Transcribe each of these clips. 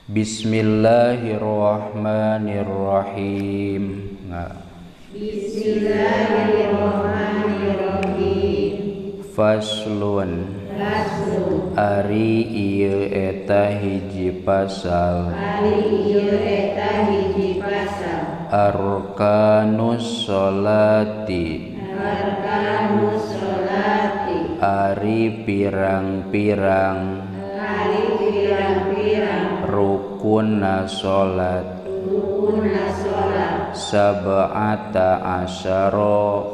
Bismillahirrahmanirrahim. Bismillahirrahmanirrahim. Faslun. Ari ieu eta hiji pasal. Arkanus sholati. Ari pirang-pirang rukunna sholat. Sab'ata asyara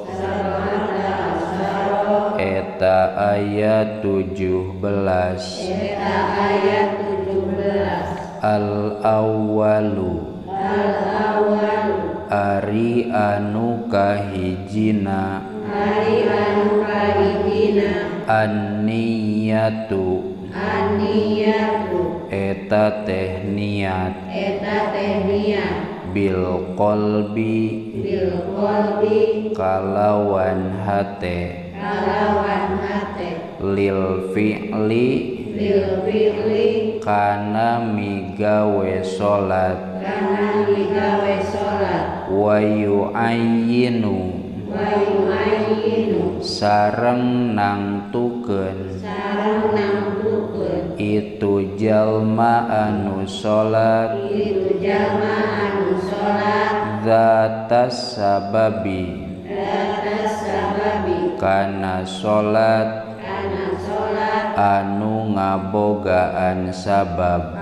eta ayat 17. Al-awwalu ari anu kahijina an-niyatu eta teh niat bil qalbi kalawan hate lil fi'li kana migawe salat wa yu'ayyinu sareng nangtukeun itu jalma anu salat zatas sababi kana salat anu ngabogaan sabab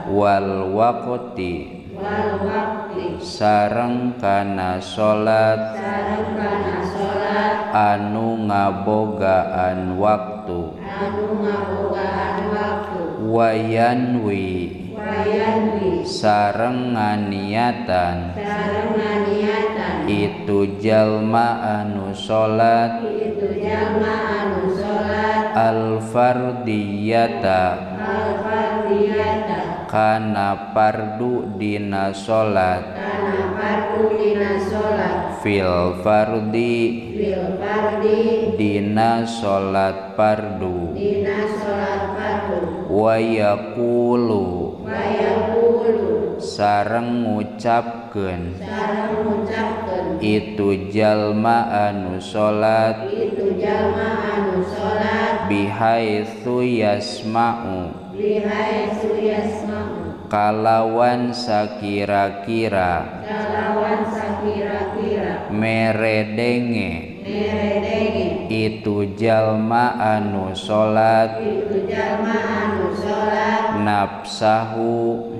wal waqti sareng kana salat anu ngabogaan waktu wayanwi sareng nganiatan itu jalma anu salat al-fardiyata kana fardu dina salat fil fardi dina salat fardu wa yaqulu sareng ngucapkeun itu jalma anu salat bihaitsu yasma'u kalawan sakira-kira meredenge itu jalma anu salat nafsahu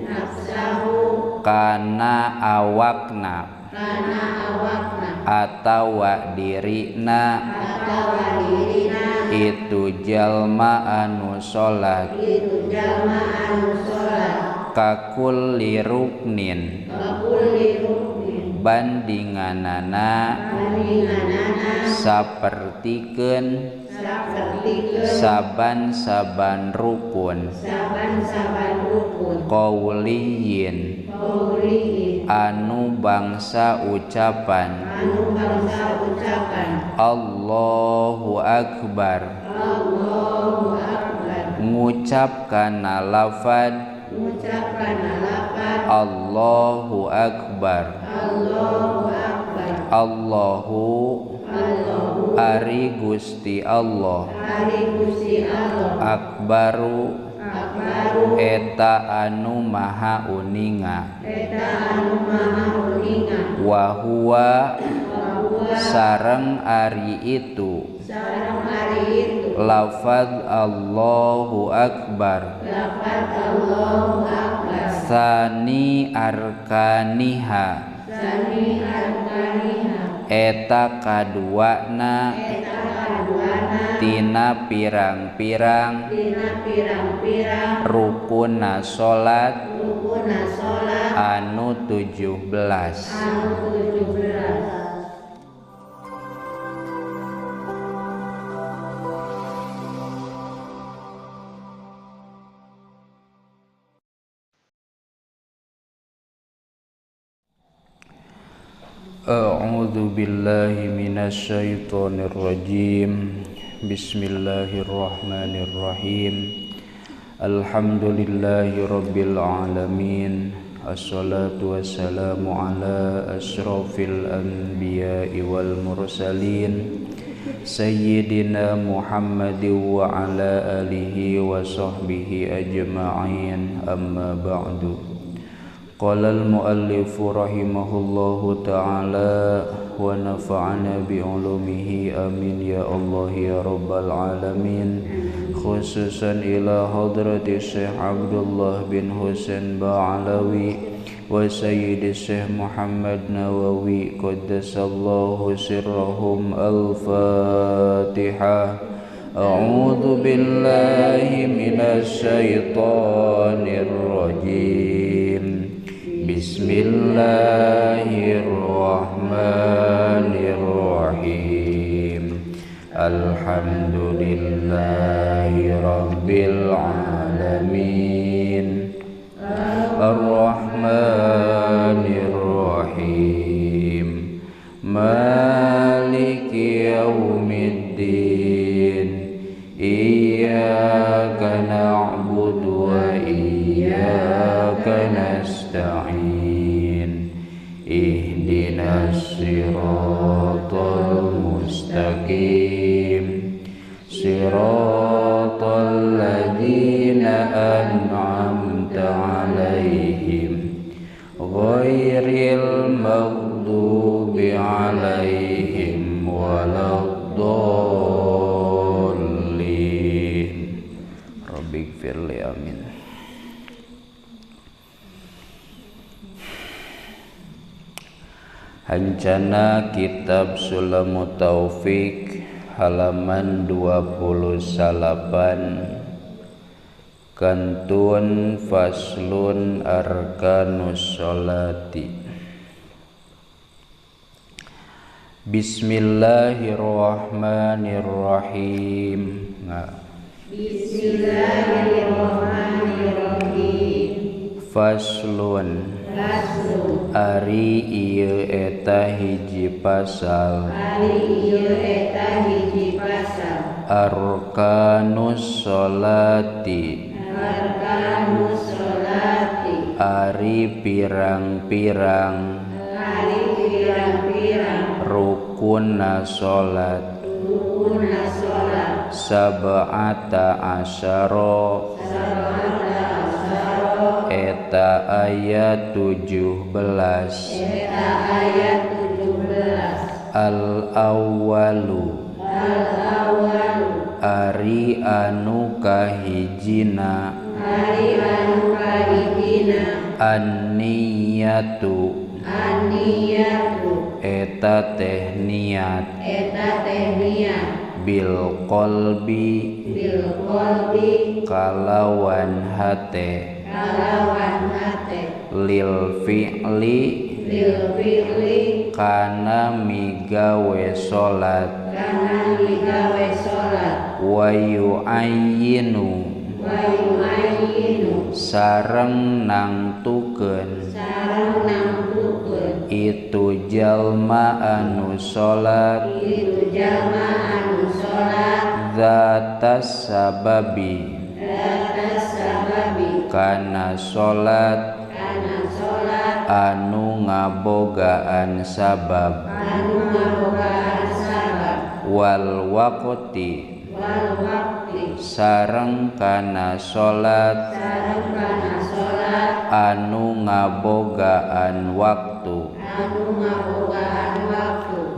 kana awakna atawa dirina itu jalma anu salat kakulli ruknin bandinganana sapertikeun saban-saban rukun qauliyin anu bangsa ucapan Allahu akbar ngucapkana lafad Allahu akbar Allahu ari Gusti Allah akbaru eta anu maha uninga wa huwa sareng ari itu lafaz Allahu akbar sani arkaniha eta kaduana tina pirang-pirang rukunna salat anu 17. A'udzu billahi minasyaitonir rajim. Bismillahirrahmanirrahim. Alhamdulillahi rabbil alamin. Assalatu wassalamu ala asyrafil anbiya'i wal mursalin Sayyidina Muhammadin wa ala alihi wa sahbihi ajma'in. Amma ba'du. Qala al-muallifu rahimahullahu ta'ala wa nafa'ana bi'ulumihi amin ya Allah ya rabbal alamin. Khususan ila hadrati Syekh Abdullah bin Husain Ba'alawi wa Sayyidi Syekh Muhammad Nawawi qaddasallahu sirrahum. Al-Fatihah. A'udzu billahi minasy syaithanir rajim. Bismillahirrahmanirrahim. Alhamdulillahi rabbil alamin. Ar-Rahmanir Rahim. Maliki yaumiddin. Iyyaka na'budu wa iyyaka nasta'in. Ihdinas siratal mustaqim. Siratal ladzina an'amta 'alaihim ghairil maghdubi 'alaihim waladdallin. Rabbighfirli amin. Hancana kitab Sulamut Taufik halaman 28. Kantun faslun arkanus sholati. Bismillahirrahmanirrahim. Bismillahirrahmanirrahim. Faslun. Ari ieu eta hiji pasal. Arkanus sholati. Ari pirang-pirang rukunna sholat. Sab'ata asyara eta ayat 17. Al-awwalu ari anu kahijina. An-niyatu eta teh niat. Bil qalbi kalawan hate. Lil fi'li kana migawe salat. Wa yu'ayyinu sareng nangtukeun itu jalma anu salat. Zatas sababi kana salat anu ngabogaan sabab. Wal waqti sareng kana salat anu ngabogaan waktu.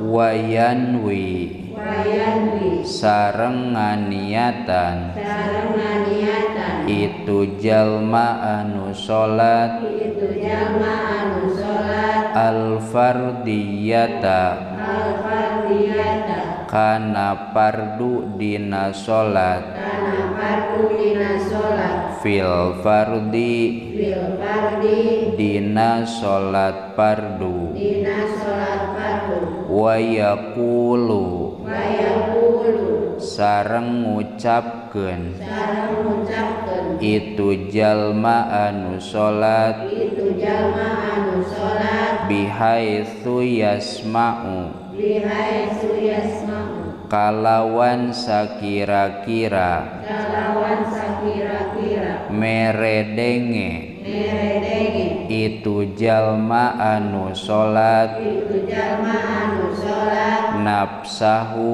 Wayanwi sareng nganiatan itu jalma anu salat. Al-fardiyata kana pardu dina salat. Fil fardi dina salat pardu. Wa yaqulu sareng ngucapkeun itu jalma anu salat. Bihaitsu yasma'u kalawan sakira-kira meredenge itu jalma anu salat nafsahu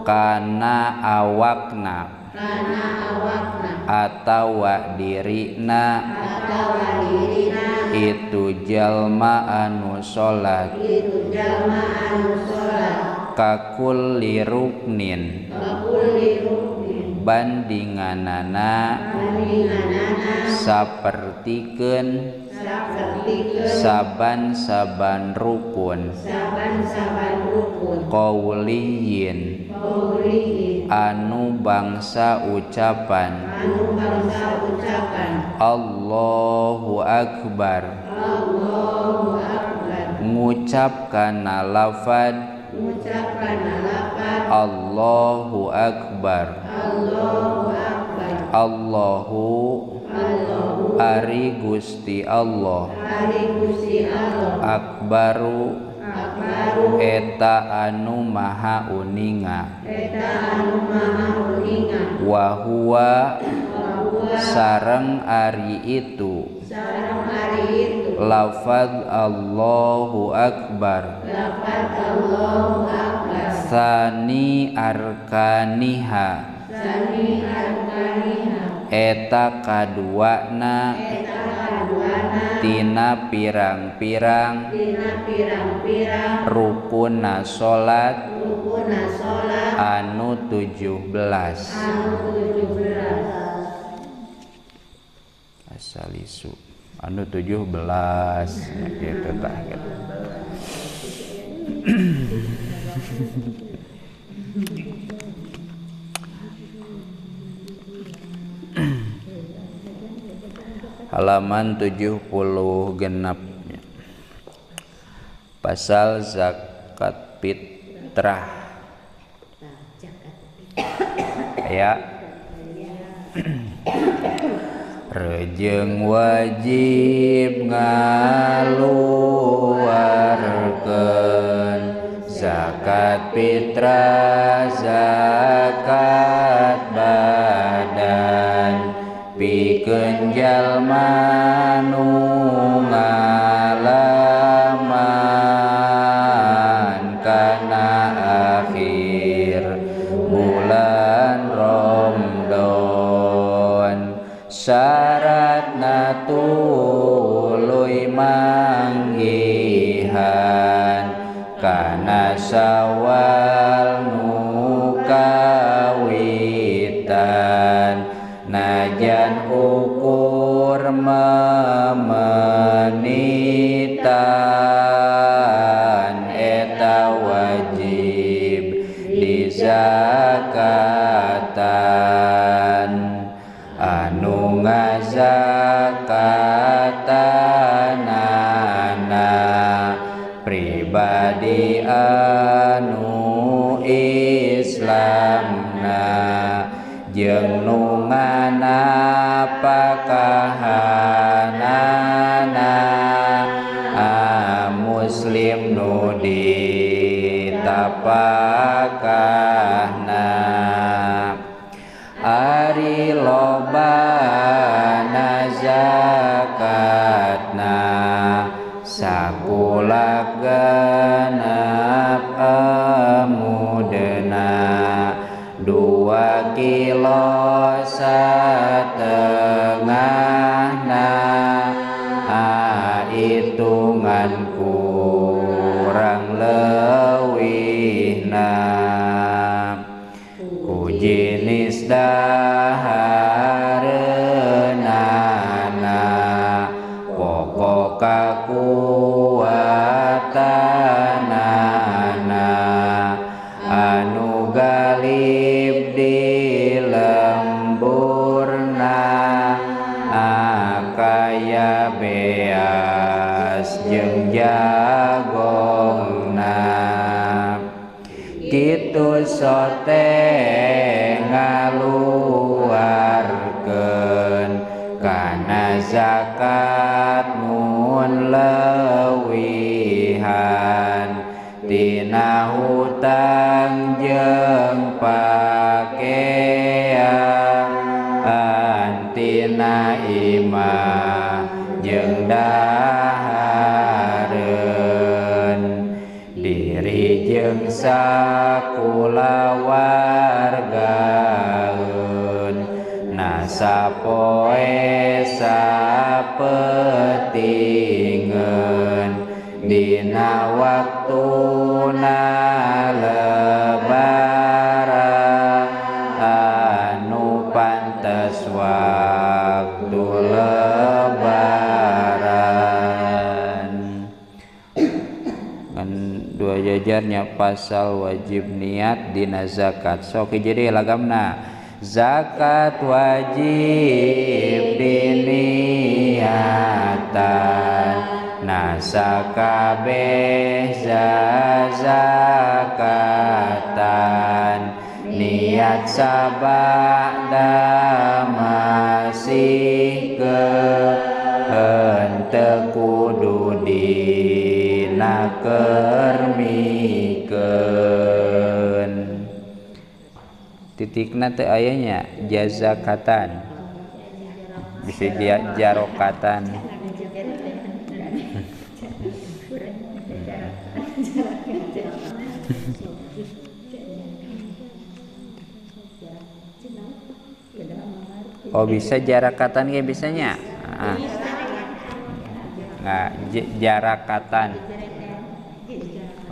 kana awakna atawa dirina itu jalma anu salat kakulli ruknin bandinganana sapertikeun saban-saban rukun qauliyin anu bangsa ucapan Allahu Akbar ngucapkana lafad Allahu Akbar Allahu ari Gusti Allah Akbaru eta anu maha uninga wa huwa sareng ari itu lafaz Allahu Akbar sani arkaniha eta kaduana tina pirang-pirang rukunna salat anu 17 asalisu anu 17 gitu tah gitu. Halaman 70 genap pasal zakat fitrah ya rejeng wajib ngaluarkeun zakat fitrah zakat badan pikeun jalma nu ngalaman kana akhir bulan Ramadan syaratna tuluy manggihan kana Syawal nu kawitan najan ukur memenitan eta wajib dizakatan anu ngazakatanana pribadi anu Islamna jeung nu nganapakahanana muslim nu ditapakahna ari lobana zakatna sakulah genep amudna 2 kilo setengahna hitungan kurang leuwihna ku jenis dahareunana pokok kakuatanana anu galib di lemburna kaya beas jeung jagongna kitu sote ngaluarkeun kana zakat mun leuwihan tina hutang jeung pakaian tina imah jeung dahareun diri jeung sakulawargaeun nasapoe sapetingeun dina waktuna lebaran anu pantes waktu lebaran. Kan dua jajarnya pasal wajib niat dina zakat. Sok jadi lagamna zakat wajib diniatan nasakabeh zakatan niat sabada masih henteu kudu dinakermikeun. Titikna teu aya nya jazakatan bisa jarokatan. Oh bisa jarakatan ya bisanya. Nggak jarakatan.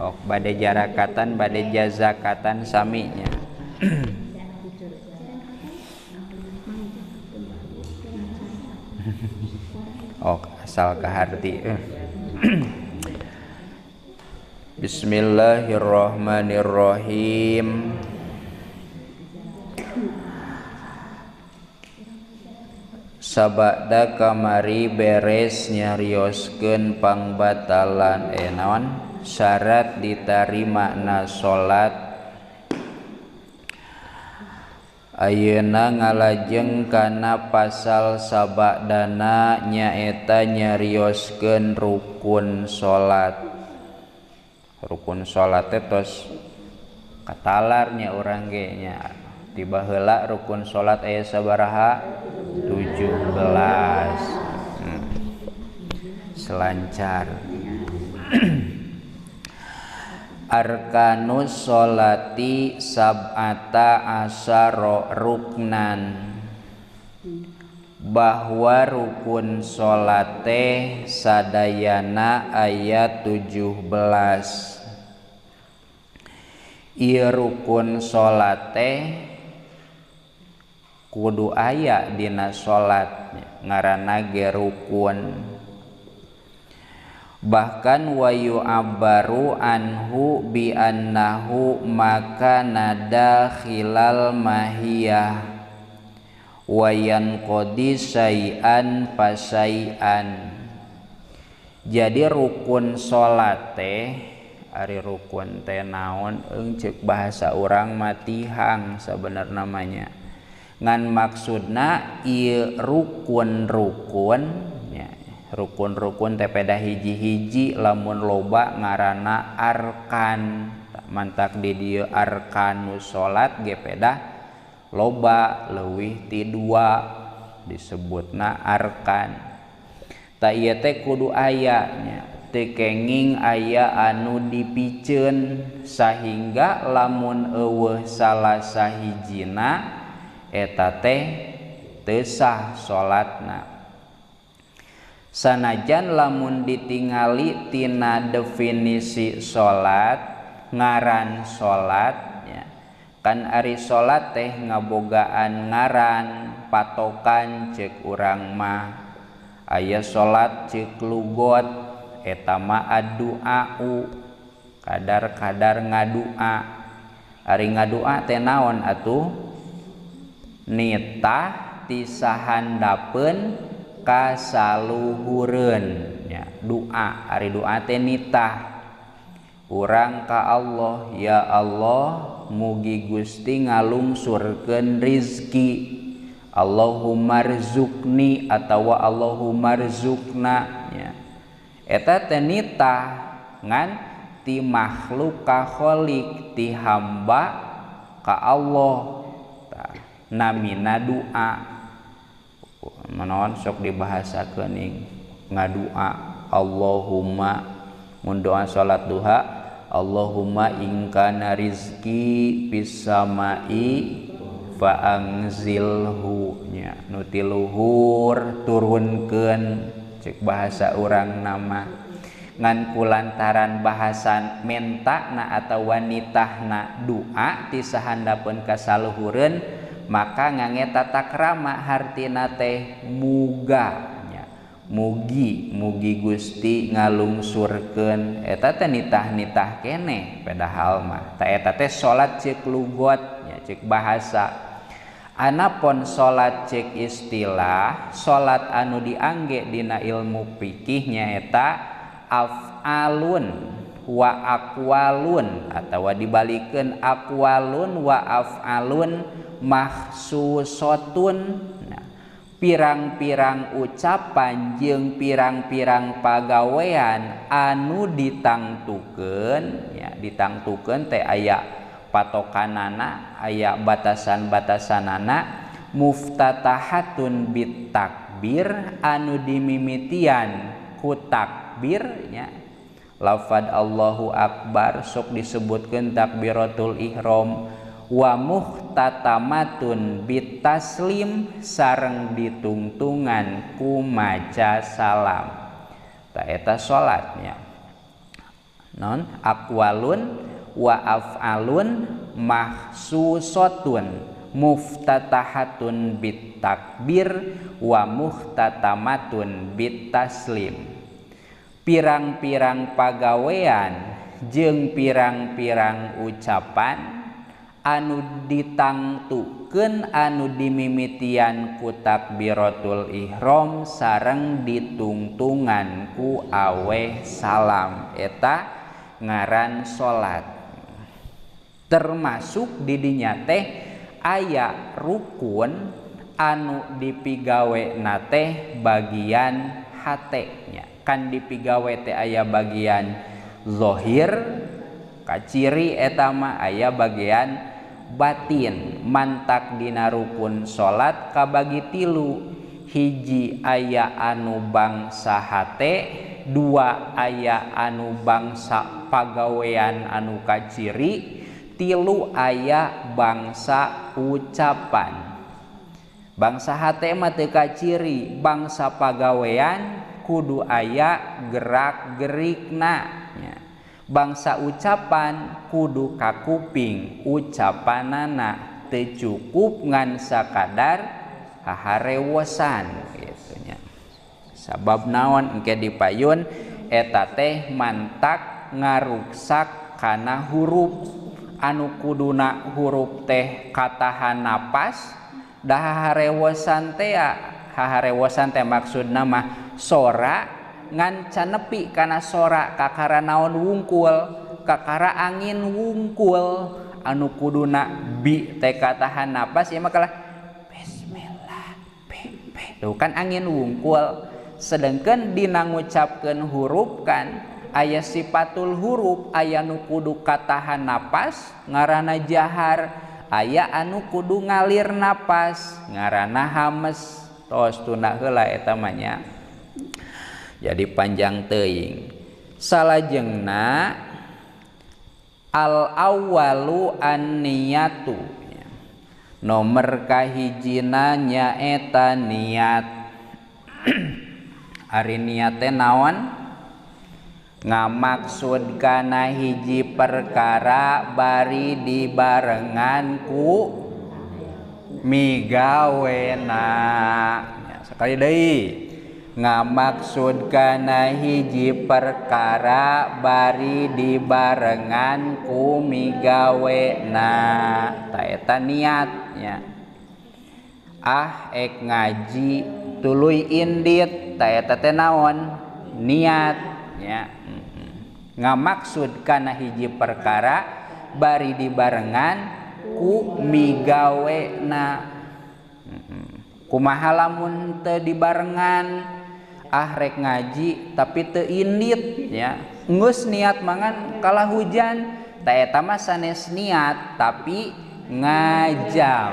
Oh bade jarakatan bade jazakatan saminya. Oh asal kaharti. Bismillahirrahmanirrahim. Sabada kamari beres nyarioskeun pangbatalan naon syarat ditarimana salat. Ayeuna ngalajeng kana pasal sabadana nyaeta nyarioskeun rukun salat. Rukun salat teh tos katalarnya urang ge nya. Tiba heula rukun salat aya sabaraha? 17. Selancar. Arkanus sholati sab'ata asyara ruknan. Bahwa rukun sholat teh sadayana ayat 17. Ieu rukun sholat teh kudu aya dina sholat ngaranna ge rukun. Bahkan wayu abaru anhu bi annahu maka nada khilal mahiyah wayan qodi syai'an pasai'an. Jadi rukun salat teh ari rukun teh naon ceuk bahasa urang matihang sabener namanya ngan maksudna ieu rukun-rukun rukun-rukun teh peda hiji-hiji lamun loba ngaranna arkan. Mantak di dieu arkanus salat ge peda loba leuwih ti 2 disebutna arkan. Ta ieu teh kudu aya nya teu kenging aya anu dipikeun sahingga lamun eueuh salah sahijina eta teh teu sah salatna. Sanajan lamun ditingali tina definisi salat ngaran salat ya. Kan ari salat teh ngabogaan ngaran patokan ceuk urang mah aya salat ceuk lugot eta mah addu'au kadar-kadar ngadua. Ari ngadua teh naon atuh? Nitah ti sahandapeun kasaluhureun ya doa. Ari doa teh nitah urang ka Allah, ya Allah mugi Gusti ngalungsurkeun rizki, Allahumma rzuqni atawa Allahumma rzuqna ya. Eta teh nitah ngan ti makhluk ka khaliq ti hamba ka Allah namina doa. Manaon sok dibahasakeun ngadua Allahumma mun doa salat duha Allahumma in kana rizqi fis samai fa anzilhu nya nu ti luhur turunkeun cek bahasa urang nama ngan kulantaran bahasan mentana atau wanitahna doa ti sahandapeun ka saluhureun maka ngangeta takrama hartina teh muga nya mugi Gusti ngalungsurkeun eta teh nitah-nitah keneh padahal mah ta eta teh salat ceuk lugot nya ceuk bahasa anapun salat ceuk istilah salat anu diangge dina ilmu fikih nyaeta af'alun wa aqwalun atawa dibalikeun aqwalun wa af'alun mahsusotun nah, pirang-pirang ucapan jeung pirang-pirang pagawean anu ditangtukeun ya ditangtukeun teh aya patokanana aya batasan-batasanana muftatahatun bit takbir anu dimimitian ku takbir nya lafad Allahu akbar sok disebutkeun takbiratul ihram wa muhtatamatun bit taslim sareng ditungtungan ku maca salam ta eta salatnya non aqwalun wa af'alun mahsusotun muftatahatun bit takbir wa muhtatamatun bit taslim pirang-pirang pagawean jeung pirang-pirang ucapan anu ditangtukeun anu dimimitian ku takbiratul ihram sareng ditungtungan ku aweh salam eta ngaran salat termasuk di dinya teh aya rukun anu dipigawena teh bagian hate nya kan dipigawe teh aya bagian zahir kaciri eta mah aya bagian batin mantak dina rukun salat kabagi tilu hiji aya anu bangsa hate dua aya anu bangsa pagawean anu kaciri tilu aya bangsa ucapan bangsa hate mah teu kaciri bangsa pagawean kudu aya gerak-gerikna bangsa ucapan kudu kakuping ucapanana teu cukup ngan sakadar haharewosan gitu nya sabab naon engke dipayun eta teh mantak ngaruksak kana huruf anu kuduna huruf teh katahan napas da haharewosan teh maksudna mah sora ngan canepi kana sora kakara naon wungkul kakara angin wungkul anu kuduna bi teh katahan napas ieu mah kalah bismillah tuh kan angin wungkul sedengkeun dina ngucapkeun huruf kan aya sifatul huruf aya nu kudu katahan napas ngaranna jahar aya anu kudu ngalir napas ngaranna hames tos tunda heula eta mah nya jadi panjang teuing salajengna al awwalu an niyatu nomor kahijina nyaeta niat ari niat teh naon ngamaksud kana hiji perkara bari dibarengan ku migawena sekali deui ngamaksud kana hiji perkara bari dibarengan ku migawena ta eta niatnya ek ngaji tuluy indit ta eta teh naon niatnya ngamaksud kana hiji perkara bari dibarengan ku migawena kumaha lamun teu dibarengan rek ngaji tapi teu indit ya geus niat mangan kalah hujan ta eta mah sanes niat tapi ngajam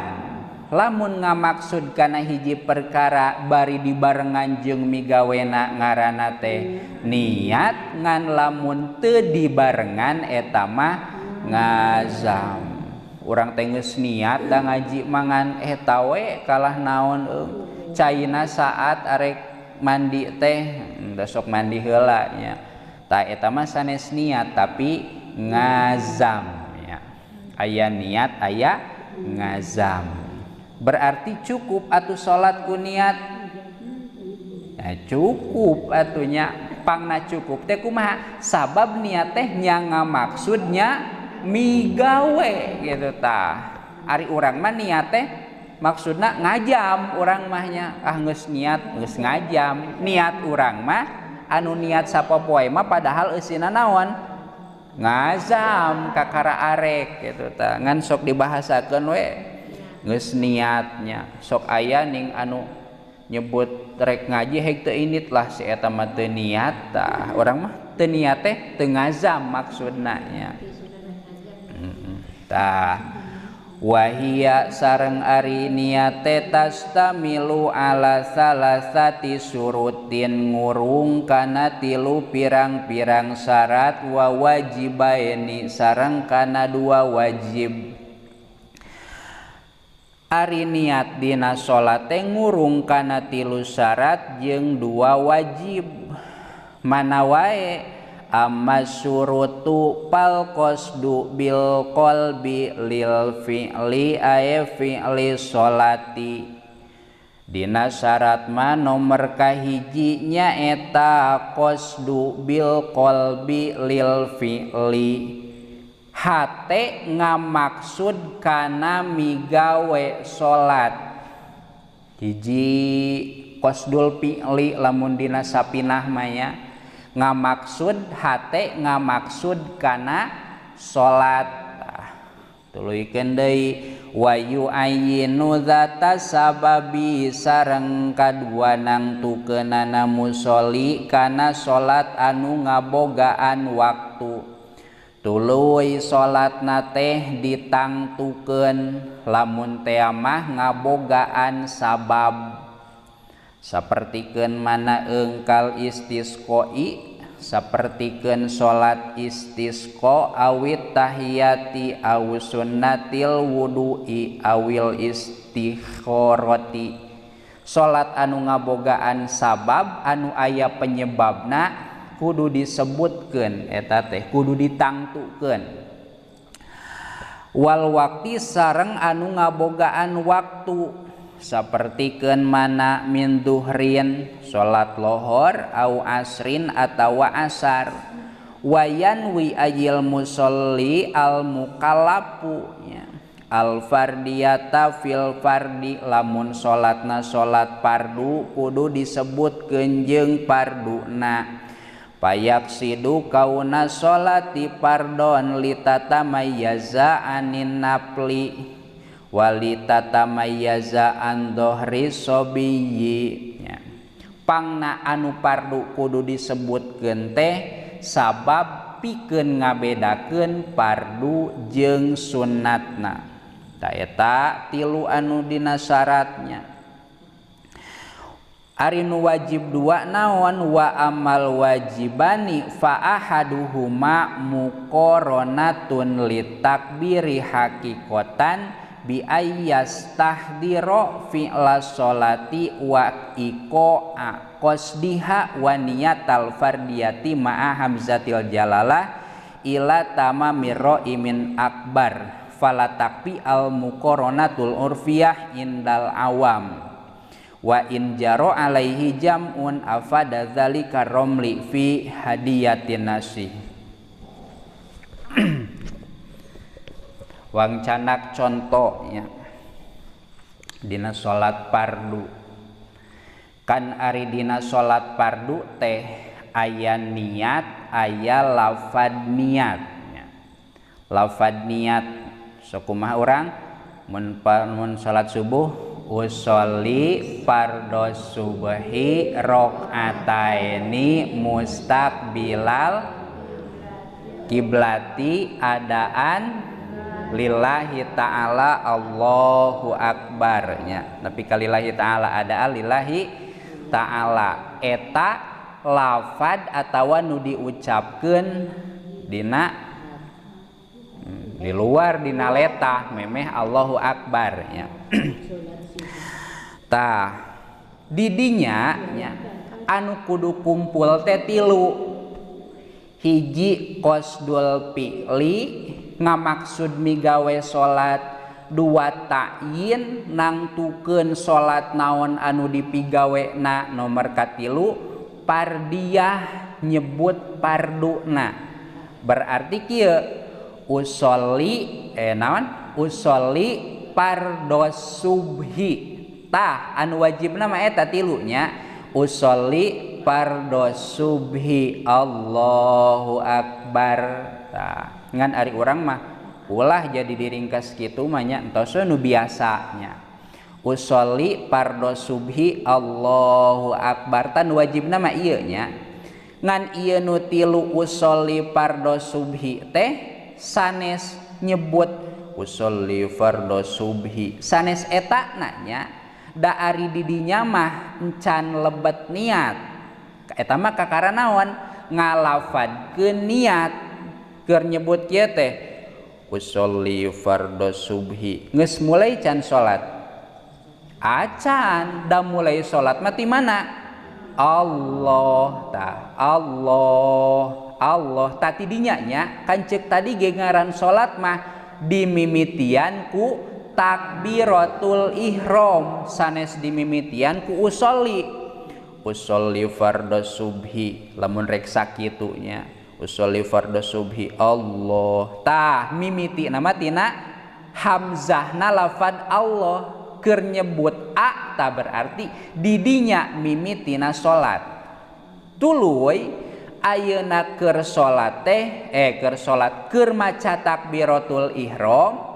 lamun ngamaksud kana hiji perkara bari dibarengan jeung migawena ngaranna teh niat, ngan lamun teu dibarengan eta mah ngazam. Urang teh geus niat da ngaji mangan eta we kalah naon caina saat arek mandi teh da sok mandi heula nya. Tah eta mah sanes niat tapi ngazam ya. Aya niat aya ngazam. Berarti cukup atuh salat ku niat. Ya cukup atunya pangna cukup teh kumaha? Sabab niat teh nya ngamaksudnya migawe gitu tah. Ari urang mah niat teh maksudna ngajam urang mahnya geus niat geus ngajam. Niat urang mah anu niat sapopoe mah padahal eusina naon? Ngazam kakara arek gitu tah. Ngan sok dibahasakeun we geus niatnya. Sok aya ning anu nyebut rek ngaji hek teu init lah si eta mah teu niat tah. Urang mah teu niat teh teu ngazam maksudna nya. Tah wahia sareng ari niat teh tastamilu ala salasati surutin ngurung kana tilu pirang-pirang syarat wa wajibaini sareng kana dua wajib. Ari niat dina salat teh ngurung kana tilu syarat jeung dua wajib. Mana wae amma syurutu pal qasdu bil qalbi lil fi'li ay fi'li sholati. Dina syarat mah nomor kahiji nya eta qasdu bil qalbi lil fi'li. Hate ngamaksud kana migawe salat. Hiji qasdul fi'li lamun dina sapinah mah ya. Ngamaksud hate ngamaksud kana salat. Tuluikeun deui wa yu'ayyinu dzata sababi sareng kadua nangtukeunana musolli kana salat anu ngabogaan waktu. Tuluy salatna teh ditangtukeun lamun teh mah ngabogaan sabab. Sapertikeun mana engkal istisqoi, sapertikeun salat istisqa awit tahiyati aw sunnatil wudu'i awil istikharati. Salat anu ngabogaan sabab anu aya penyebabna kudu disebutkeun eta teh kudu ditangtukeun. Wal waqti sareng anu ngabogaan waktu sapertikeun mana min duhrin salat lohor au asrin atawa asar. Wayanwi ajil musolli al mukallafu al fardiyata fil fardi lamun salatna salat fardu kudu disebutkeun jeung farduna. Payaksidu kauna sholati pardon litatamayyaza anin nafli walitatamayyaza an dohri sobiyyi. Pangna anu pardu kudu disebutkeun teh sabab pikeun ngabedakeun pardu jeung sunnatna. Ta eta tilu anu dina syaratnya. Ari nu wajib dua naon wa amal wajibani fa ahaduhuma muqaranatun litakbiri haqiqatan bi ayyastahdira fi'la sholati wa iqa'a qasdiha wa niyatal fardiyati ma'a hamzatil jalalah ila tamamir ra'imin akbar fala takfi al muqaranatul urfiyah indal awam. Wa in jaro alaihi jam'un afada dzalika romli fi hadiyatin nasi. Wang canak contohnya dina salat fardu. Kan ari dina salat fardu teh aya niat, aya lafad niat. Lafad niat sakumaha urang mun salat subuh usolli fardhos subhi rakaataini mustaqbilal kiblati adaan lillahi ta'ala Allahu akbar nya. Tapi kalillahi ta'ala ada lillahi ta'ala eta lafad atawa nu diucapkeun dina di luar dina letah memeh Allahu akbar nya. Tah didinya nya anu kudu kumpul teh tilu. Hiji qasdul fi'li ngamaksud migawe salat, dua ta'yin nangtukeun salat naon anu dipigawena, nomor katilu pardiyah nyebut parduna. Berarti kieu usolli usolli pardos subhi tah anu wajibna mah eta tilunya usolli pardos subhi Allahu akbar tah ngan ari urang mah ulah jadi diringkas kitu mah nya entos nu biasanya usolli pardos subhi Allahu akbar tan wajibna mah ieu nya ngan ieu nu tilu usolli pardos subhi teh sanes nyebut usolli fardos subhi sanes eta nanya da ari didinya mah encan lebet niat eta mah kakara naon ngalafadkeun niat keur nyebut kieu teh usolli fardos subhi geus mulai can salat acan da mulai salat mah ti mana Allah tah Allah tadi dinya nya kan ceuk tadi ge ngaran salat mah dimimitian ku takbiratul ihram sanes dimimitian ku usolli fardhu subhi lamun rek sakitu nya usolli fardhu subhi Allah tah mimiti nama tina hamzahna lafad Allah keur nyebut a tah berarti didinya mimitina salat tuluy ayeuna keur salat teh keur salat keur maca takbiratul ihram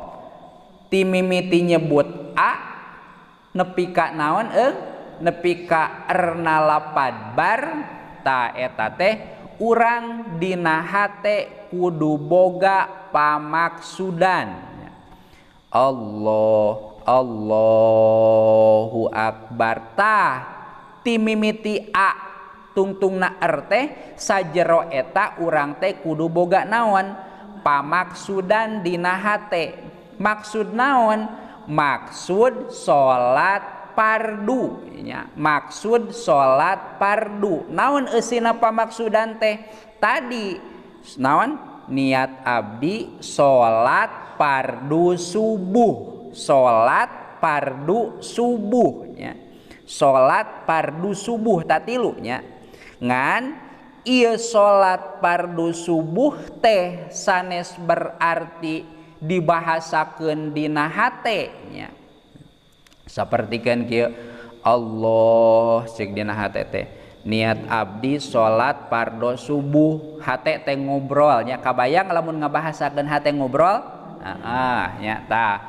ti mimiti nyebut a nepi ka naon nepi ka erna lapad bar ta eta teh urang dina hate kudu boga pamaksudan Allahu akbar tah ti mimiti a tungtungna teh sajero eta urang teh kudu boga naon pamaksudan dina hate maksud naon maksud salat pardu nya maksud salat pardu naon eusina pamaksudan teh tadi naon niat abdi salat pardu subuh salat pardu subuh nya salat pardu subuh tatilu nya ngan ieu salat pardu subuh teh sanes berarti dibahasakeun dina hate nya sapertikeun kieu Allah ceuk dina hate teh niat abdi salat pardo subuh hate teh ngobrol nya kabayang lamun ngabahasakeun hate ngobrol nya tah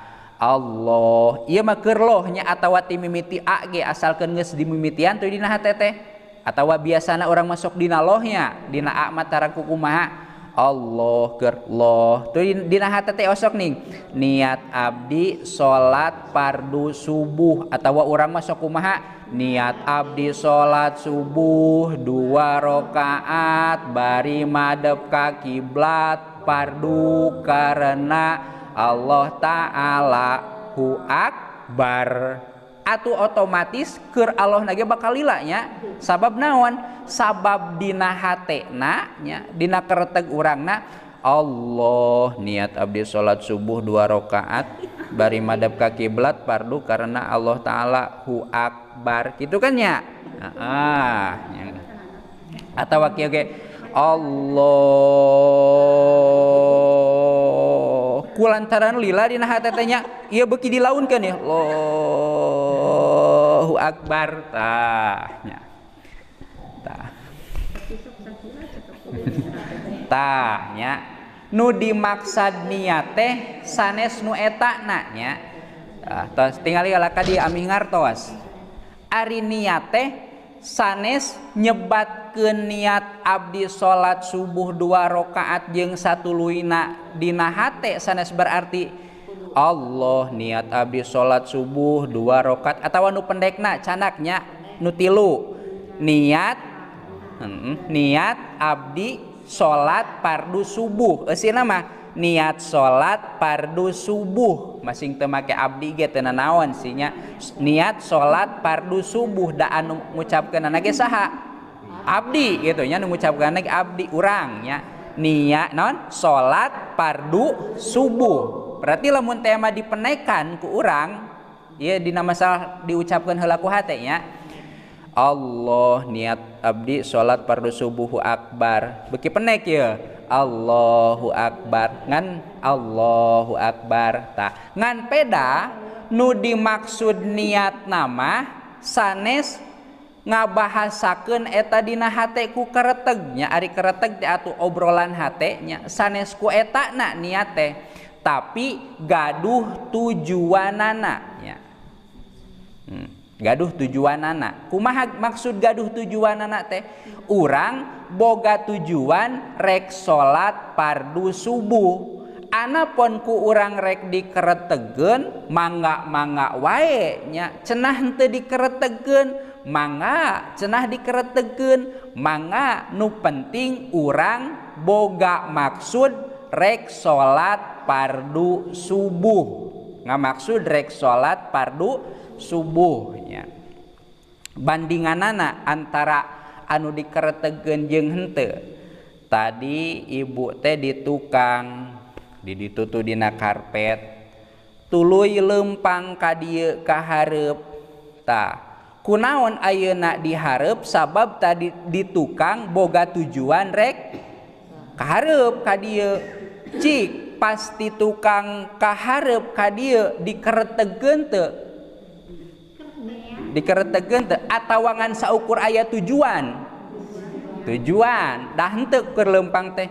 Allah ieu mah keur loh nya atawa ti mimiti a ge asalkeun geus dimimitian teh dina hate teh atawa biasana urang masuk dina loh nya dina a mah tara kumaha Allah keur loh tuh dina hate teh osok nih niat abdi salat pardu subuh atawa urang mah sok kumaha niat abdi salat subuh 2 rakaat bari madep ka kiblat pardu karena Allah taala hu akbar atuh otomatis keur Allah nage bakal lila nya sabab naon sabab dina hatena nya dina kereteg urangna Allah niat abdi salat subuh 2 rakaat bari madhab ka kiblat fardu karena Allah taala hu akbar kitu kan nya atawa kieu ge Allah kulantaran lila dina hate teh nya ieu beuki dilaunkeun ya Allahu akbar tah nya tah nya nu dimaksad niat teh sanes nu eta na nya tos tingali alaka di amih ngartos ari niat teh sanes nyebatkeun niat abdi salat subuh 2 rakaat jeung 1 luina dina hate sanes berarti Allah niat abdi salat subuh 2 rakaat atawa nu pendekna canaknya nu 3 niat abdi salat fardu subuh eusina mah niat salat fardu subuh masing teu make abdi ge teu nanaon sinya niat salat fardu subuh da anu ngucapkeunna ge saha abdi gitu nya nu ngucapkeunna ge abdi urang nya niat naon salat fardu subuh berarti lamun tema dipenekan ku urang ieu dina masalah diucapkeun heula ku hate nya Allah niat abdi salat fardu subuh akbar beuki penek ya Allahu akbar ngan Allahu akbar tah ngan peda nu dimaksud niat nama sanes ngabahasakeun eta dina hate ku kareteg nya ari kareteg teh atuh obrolan hate nya sanes ku eta na niat teh tapi gaduh tujuanana nya gaduh tujuanana kumaha maksud gaduh tujuanana teh urang boga tujuan rek salat fardu subuh anapun ku urang rek dikeretegeun mangga wae nya cenah henteu dikeretegeun mangga cenah dikeretegeun mangga nu penting urang boga maksud rek salat fardu subuh ngamaksud rek salat fardu subuhnya bandinganana antara anu dikeretegeun jeung henteu tadi ibu teh di tukang di ditutu dina karpet tuluy leumpang ka dieu ka hareup tah kunaon ayeuna di hareup sabab tadi di tukang boga tujuan rek ka hareup ka dieu cik pasti tukang ka hareup ka dieu dikeretegeun teu dikeretegeun teu atawa ngan saukur aya tujuan dah henteu keur leumpang teh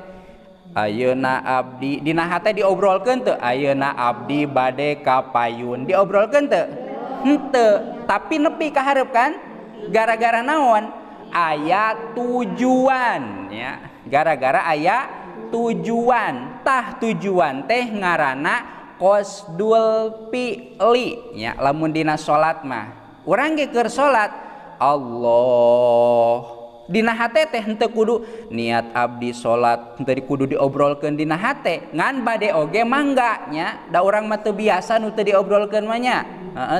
ayeuna abdi dina hate diobrolkeun teu ayeuna abdi bade ka payun diobrolkeun teu henteu tapi nepi ka hareup kan gara-gara naon aya tujuan ya gara-gara aya tujuan tah tujuan teh ngaranna qasdul fi'li ya lamun dina salat mah urang ge keur salat Allah dina hate teh henteu kudu niat abdi salat henteu kudu diobrolkeun dina hate ngan bade oge mangga nya da urang mah teu biasa nu teu diobrolkeun mah nya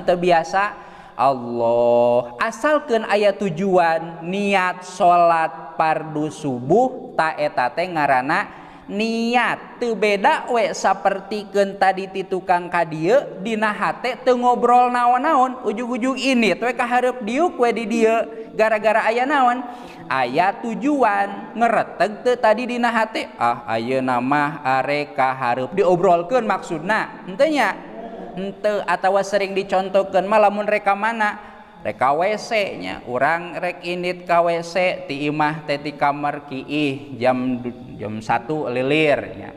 teu biasa Allah asalkeun aya tujuan niat salat fardu subuh ta eta teh ngaranna niat teu beda we sapertikeun tadi ti tukang ka dieu dina hate teu ngobrol naon-naon ujug-ujug ini we ka hareup diuk we di dieu gara-gara aya naon aya tujuan ngereteg teu tadi dina hate ayeuna mah are ka hareup diobrolkeun maksudna henteu nya henteu atawa sering dicontohkeun mah lamun rek ka mana rek ka WC nya urang rek indit ka WC ti imah teh ti kamar kiih jam 1 lilir nya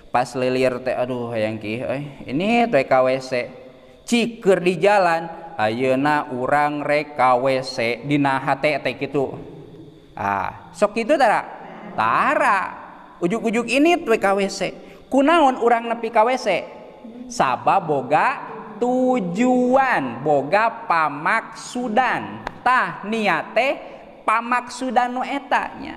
pas lilir teh aduh hayang kiih ini teh ka WC cik keur di jalan ayeuna urang rek ka WC dina hate teh kitu sok kitu tara ujug-ujug ini teh ka WC kunaon urang nepi ka WC sabab boga tujuan boga pamaksudan tah niate pamaksudan nu eta nya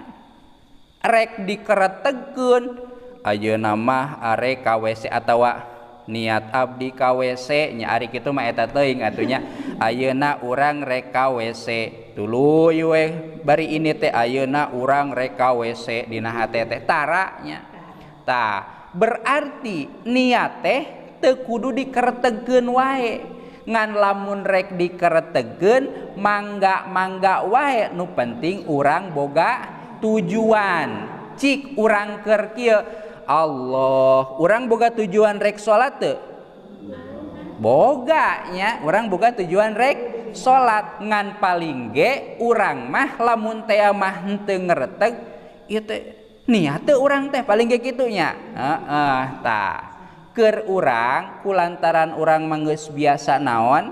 rek dikeretegeun ayeuna mah are ka WC atawa niat abdi ka WC nya ari kitu mah eta teuing atunya ayeuna urang rek ka WC tuluy we bari ini teh ayeuna urang rek ka WC dina hate teh tara nya tah berarti niat teh teu kudu dikeretegeun wae ngan lamun rek dikeretegeun mangga wae nu penting urang boga tujuan cik urang keur kieu Allah urang boga tujuan rek salat teu boga nya urang boga tujuan rek salat ngan paling ge urang mah lamun teh mah henteu ngeureteg ieu teh niat teu urang teh paling ge kitu nya tah keur urang kulantaran urang mah geus biasa naon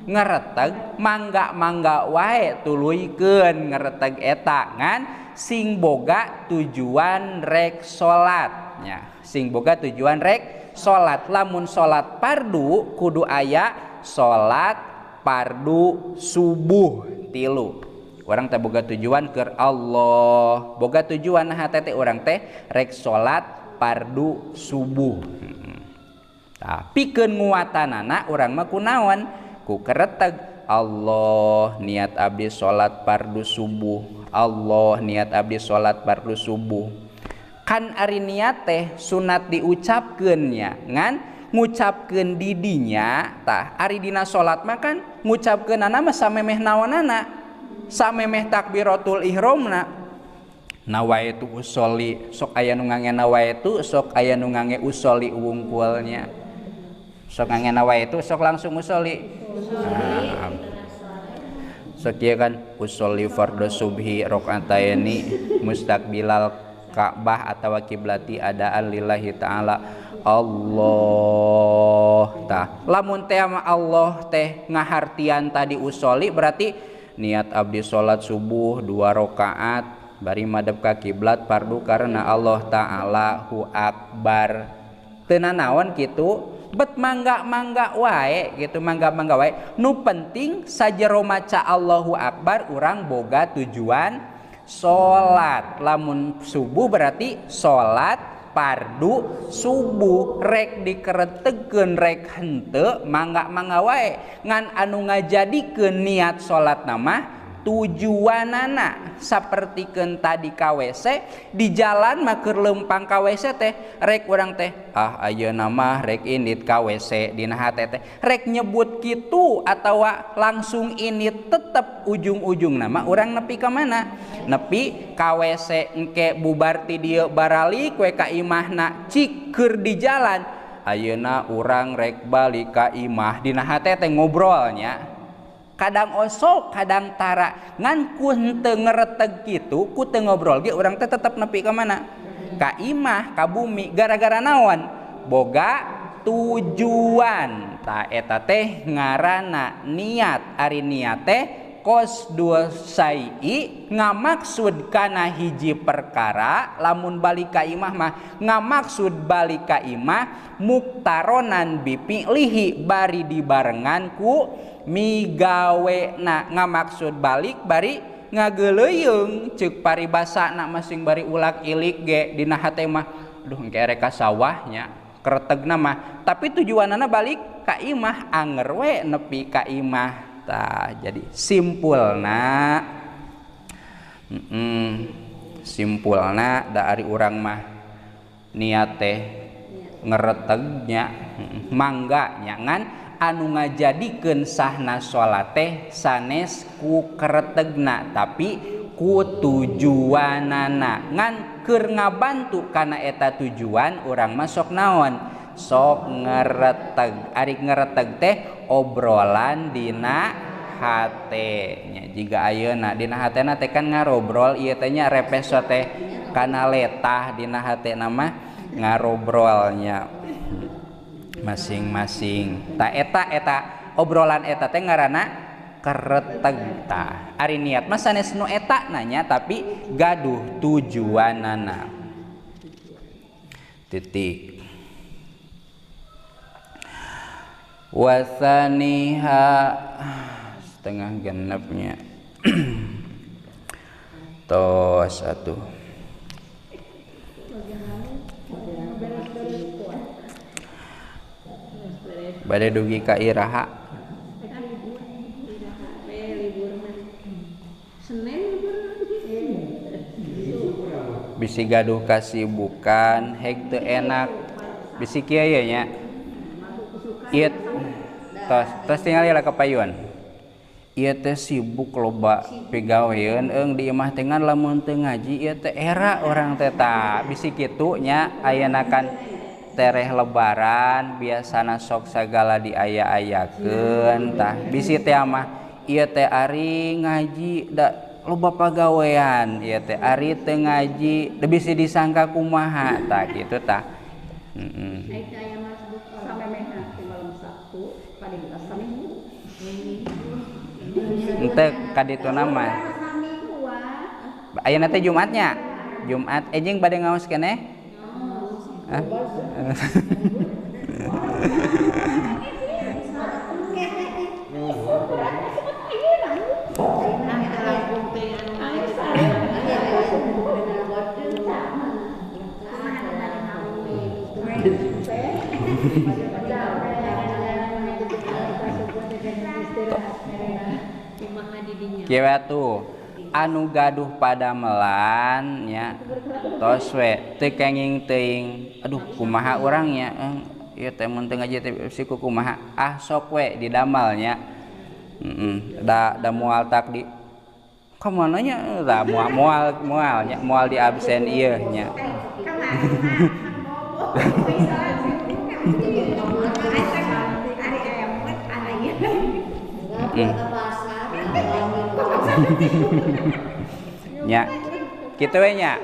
ngareteg mangga-mangga wae tuluykeun ngareteg eta ngan sing boga tujuan rek salat nya sing boga tujuan rek salat lamun salat fardu kudu aya salat fardu subuh 3 urang teh boga tujuan keur Allah boga tujuan teh urang teh rek salat fardu subuh tapi keun nguatanana urang mah kunaon ku kereteg Allah niat abdi salat fardu subuh Allah niat abdi salat fardu subuh kan ari niat teh sunat diucapkeun nya ngan ngucapkeun di dinya tah ari dina salat mah kan ngucapkeunana mah samemeh naonana samemeh takbiratul ihramna nawaitu usolli sok aya nu ngange nawaitu sok aya nu ngange usolli wungkulnya sok ngange nawaitu sok langsung usolli sekian kan usolli fardhu subhi rakaataini mustaqbilal Ka'bah atawa kiblati adaan lillahi ta'ala Allah tah lamun teh Allah teh ngahartian tadi usolli berarti niat abdi salat subuh 2 rakaat bari madep ka kiblat fardu karena Allah ta'ala hu akbar teu nanaon kitu bet mangga wae gitu mangga wae nu penting sajero maca Allahu akbar urang boga tujuan salat lamun subuh berarti salat fardu subuh rek dikeretegkeun rek henteu mangga wae ngan anu ngajadikeun niat salat nama tujuanana sapertikeun tadi ka WC di jalan mah keur leumpang ka WC teh rek urang teh ayeuna mah rek indit ka WC dina hate teh rek nyebut kitu atawa langsung indit tetep ujung-ujungna mah urang nepi ka mana nepi ka WC engke bubar ti dieu baralik we ka imahna cik keur di jalan ayeuna urang rek balik ka imah dina hate teh ngobrolnya kadang osok kadang tara ngan ku henteu ngareteg kitu ku teu ngobrol ge urang teh tetep nepi ka mana ka imah ka bumi gara-gara naon boga tujuan tah eta teh ngaranna niat ari niat teh qasdul syai'i ngamaksud kana hiji perkara lamun balik ka imah mah ngamaksud balik ka imah muktaronan bipilihi bari dibarengan ku migawena ngamaksud balik bari ngageuleuyeung ceuk paribasana masing bari ulak ilik ge dina hate mah duh engke rek ka sawahnya keretegna mah tapi tujuanana balik ka imah anger we nepi ka imah tah jadi simpulna simpulna da ari urang mah niat teh ngaretegnya mangga nyangan anu ngajadikeun sahna salat teh sanes ku keretegna tapi ku tujuanana ngan keur ngabantu kana eta tujuan urang mah sok naon sok ngareteg ari ngareteg teh obrolan dina hate nya jiga ayeuna dina hatena teh kan ngarobrol ieu teh nya repeso teh kana letah dina hatena mah ngarobrolnya masing-masing ta eta obrolan eta teh ngaranna kereteg tah ari niat mah sanes nu eta nanya tapi gaduh tujuanana titik wasaniha setengah genepnya tos atuh bade dugi ka iraha bisi gaduh kasibukan heg teu enak bisi kieu ye nya ieu tos tinggal lah kapayun ieu teh sibuk loba pigaweun eung di imah teh ngan lamun teu ngaji ieu teh era urang teh tah bisi kitu nya ayeuna kan tereh lebaran biasana sok sagala diaya-ayakeun tah bisi teh mah ieu teh ari ngaji da loba pagawean ieu teh ari teu ngaji teu bisi disangka kumaha tah kitu tah Henteu kaditu nama. Ayeuna teh Jumatnya. Jumat jeung bade ngaos keneh. Hah? Kieu tuh anu gaduh padamelan nya tos we teu kenging teuing aduh kumaha urang nya ieu teh mun teu ngaji teh si kumaha sok we didamal nya da moal tak di ka mana nya da moal nya moal di absen ieu nya nya kitu we nya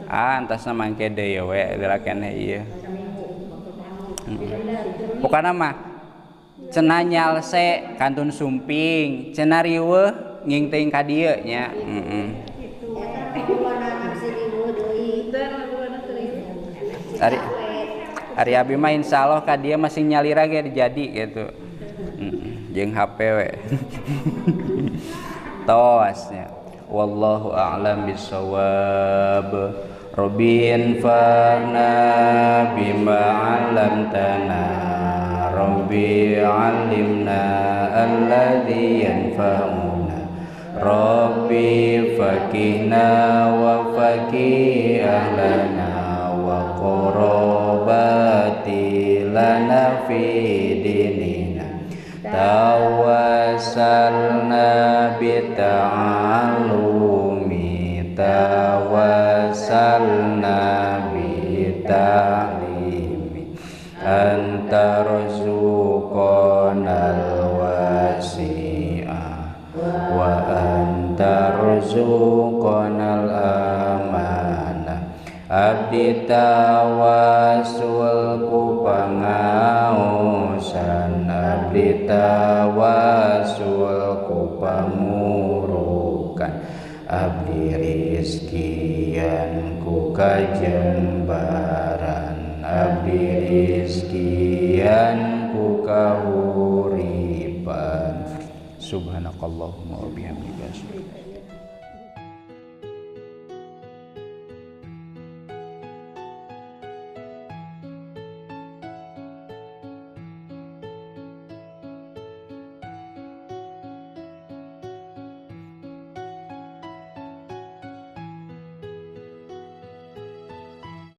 antasna mangke deui we lila keneh ieu pokona mah cenah nyalse kantun sumping cenah riweuh ngingting ka dieu nya Ari abi mah insyaallah ka dia masih nyalira ge jadi gitu jeung HP we tos nya wallahu a'lam bissawab Rabbin fa'na bima 'allamtana Rabbi 'allimna alladzi yanfa'una Rabbi faqihna wa faqih ahlana wa qurabati lana fi dinina tawassalna bita'allumi tawassalna bita'limi anta rizqanal wasi'ah wa anta rizqanal amanah abdi tawasul ku pangaosan abdi tawasul ku pamurukan abdi rizkian ku kajembaran abdi rizkian ku kahuripan subhanakallahumma wa bihamdika